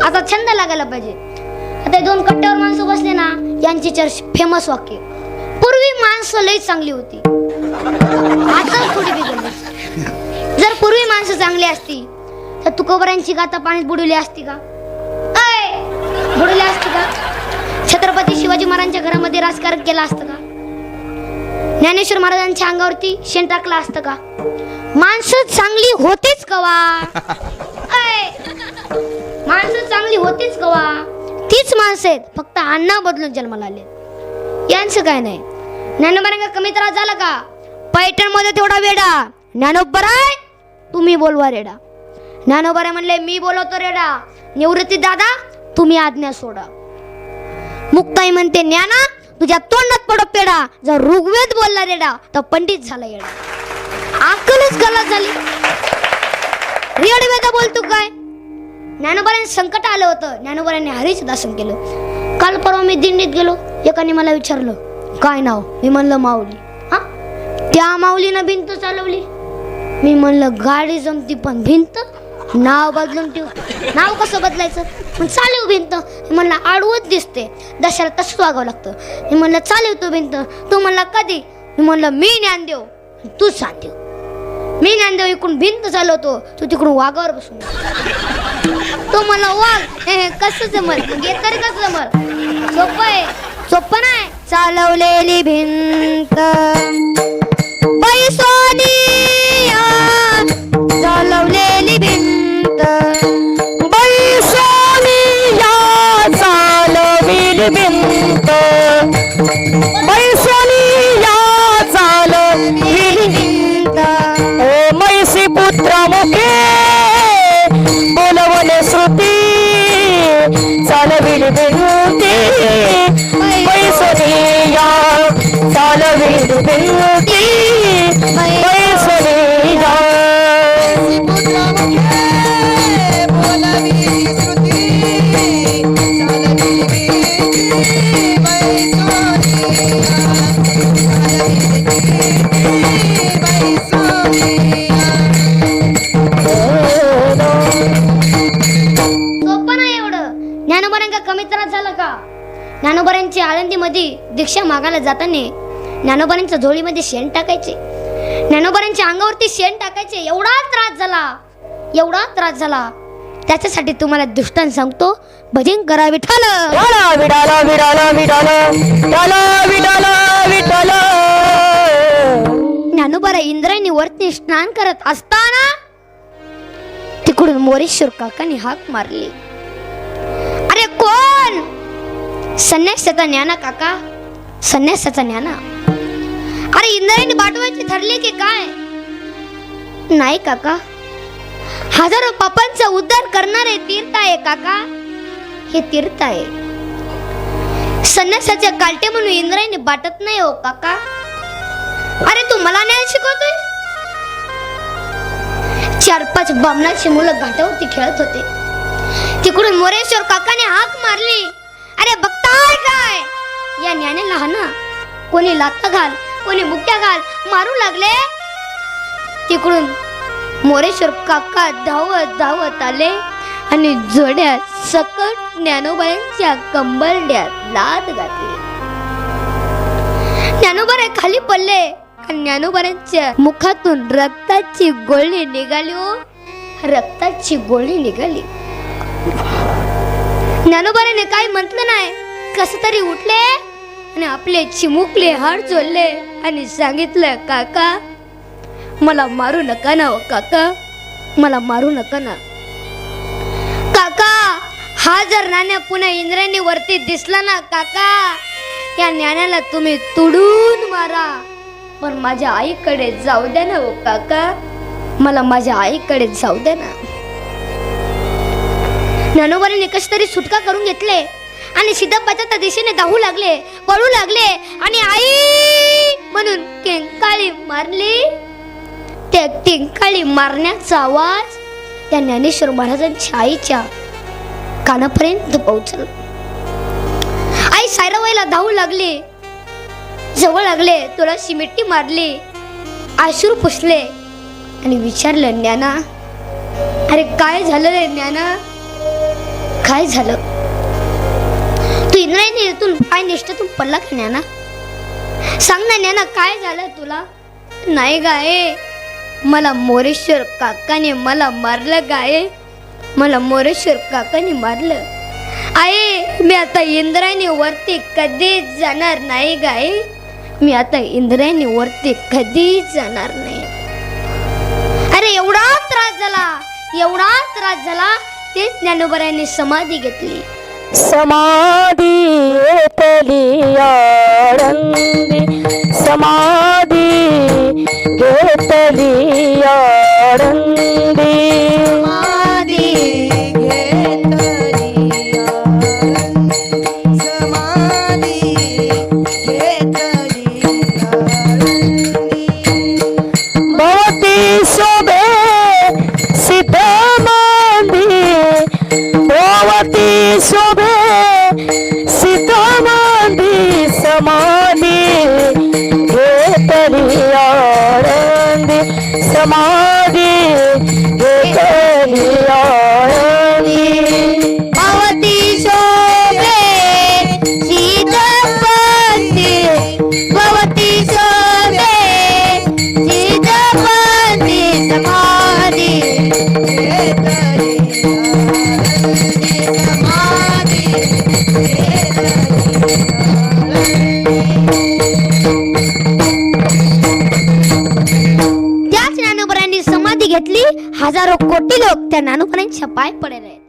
आता छंद लागायला पाहिजे. आता दोन कट्ट्यावर माणसं बसले ना, यांची चर्च फेमस वाक्य, पूर्वी माणसं लई चांगली होती, आता थोडी बिघडली. जर पूर्वी माणसं चांगली असती तर तुकोबरांची गाथा पाण्यात बुडवली असती का? बुडवली असती का? छत्रपती शिवाजी महाराजांच्या घरामध्ये राजकारण केलं असतं का? ज्ञानेश्वर महाराजांच्या अंगावरती शेण टाकलं असतं का? माणसं चांगली होतीच कवा? माणसं चांगली होतीच कवा? तीच माणसं आहेत, फक्त अण्णा बदलून जन्माला आले. यांचं काय नाही. ज्ञानोबरांना कमी त्रास झाला का? पैठण मध्ये तेवढा वेडा. ज्ञानोबराय तुम्ही बोलवा रेडा. ज्ञानोबराय म्हणले मी बोलवतो रेडा. निवृत्ती दादा तुम्ही आज्ञा सोडा. मुक्ताई म्हणते ज्ञाना तुझ्या तोंडात पडो पेडा. जर ऋग्वेद बोलला रेडा तर पंडित झाला येडा. अक्कलच गलत झाली. ऋग्वेद बोलतो काय? ज्ञानोबरांनी संकट आलं होतं. ज्ञानोबरांनी हरीच दासन केलं. काल परवा मी दिंडीत गेलो, एकाने मला विचारलं काय नाव? मी म्हणलं माऊली. हा, त्या माऊलीनं भिंत चालवली. मी म्हणलं गाडी जमती पण भिंत नाव बदलून ठेव. नाव कसं बदलायचं? पण चालव भिंत. मी म्हणलं आडवत दिसते, दशाला तसंच वागावं लागतं. मी म्हणलं चालव तू भिंत. तू म्हणला कधी? मी म्हणलं मी ज्ञानदेव तू सांगदेव. मी ज्ञानदेव इकडून भिंत चालवतो, तू तिकडून वाघावर बसून. तो मला वाघ कसं जमल? हे तरी कसं जमल? सोपं आहे? सोपं नाही. चालवलेली भिंत बैसोनी चालवलेली भिंत बैसोनी चालविली भिंत बैसोनी चालविली भिंत. ओ मैसी पुत्र मुखे बोलवले श्रुती चालविली भिंती बैसोनी चालविली भिंती बैसोनी ज्ञानोबरांना कमी त्रास झाला का? ज्ञानोबरांची आळंदीमध्ये दीक्षा मागायला जाताना ज्ञानोबरांच्या झोळीमध्ये शेण टाकायचे, ज्ञानोबरांच्या अंगावरती शेण टाकायचे. एवढा त्रास झाला, एवढा त्रास झाला. त्याच्यासाठी तुम्हाला दृष्टांत सांगतो. भजन करा विठ्ठल विठाल विठाल विठाल विठाल विठाल विठाल. ज्ञानोबरा इंद्रायणी वरती स्नान करत असताना तिकडून मोरेश्वर काकांनी हाक मारली. अरे कोण? संन्यासाचा ज्ञाना काका, संन्यासाचा ज्ञाना. अरे इंद्रायणी पाठवायची ठरले की काय? नाही काका, हजारो पापांचा उद्धार करणारे तीर्थ आहे काका, हे तीर्थ आहे. संन्यासाच्या कालटे म्हणून इंद्रायणी बाटत नाही हो काका. अरे तू मला न्याय शिकवतोय? 4-5 बामणाची मुलं घाटावरती खेळत होते. तिकडून मोरेश्वर काकाने हाक मारली. अरे बघताय काय? या ज्ञानेला हा ना, कोणी लाथा घाल, कोणी मुक्या घाल मारू लागले. तिकडून मोरेश्वर काका धावत धावत आले आणि जोड्या सकट ज्ञानोबांच्या कंबरड्यात लाथ घातली. ज्ञानोबा खाली पडले. ज्ञानोबांच्या मुखातून रक्ताची गोळी निघाली. हो, रक्ताची गोळी निघाली. ज्ञानोबाने काय म्हटलं नाही, कस तरी उठले आणि आपले चिमुकले हात जोडले आणि सांगितलं काका मला मारू नका ना. काका मला मारू नका ना. काका हा जर नाण्या पुन्हा इंद्रायणी वरती दिसला ना काका, या ज्ञानाला तुम्ही तुडून मारा, पण माझ्या आईकडे जाऊ द्या ना. हो काका मला माझ्या आईकडे जाऊ द्या ना. ज्ञानोबाने कशी तरी सुटका करून घेतले आणि सिद्धप्पाच्या दिशेने धावू लागले, पळू लागले आणि आई म्हणून किंकाळी मारली. त्या किंकाळी मारण्याचा आवाज त्या ज्ञानेश्वर महाराजांच्या आईच्या कानापर्यंत पोहोचला. आई सायराबाईला धावू लागली, जवळ लागले, तुळशी मिट्टी मारली, आश्रू पुसले आणि विचारलं ज्ञाना अरे काय झालं रे ज्ञाना, काय झालं? तू इंद्रायणीतून पाय निष्ठेतून पडला की ज्ञाना? सांग ना ज्ञाना, काय झालं तुला? नाही गाये, मला मोरेश्वर काकाने मला मारलं गाये, मला मोरेश्वर काकाने मारलं. आहे मी आता इंद्रायणी वरती कधीच जाणार नाही गाये, मी आता इंद्रायणी वरती कधीच जाणार नाही. अरे एवढा त्रास झाला, तेच ज्ञानोबरायांनी समाधी घेतली. समाधी घेतली आळंदी, समाधी घेतली आळंदी. भवती शोभे सीतामांदी, भवती शोभे सीतामांदी, समाधी घेतली आळंदी, समाधी घेतली आळंदी. भवती शोभे सीतापती, भवती शोभे सीतापती, समाधी त्याच ज्ञानोबरायांनी समाधी घेतली. हजारो कोटी लोक त्या ज्ञानोबरांच्या पाय पडले आहेत.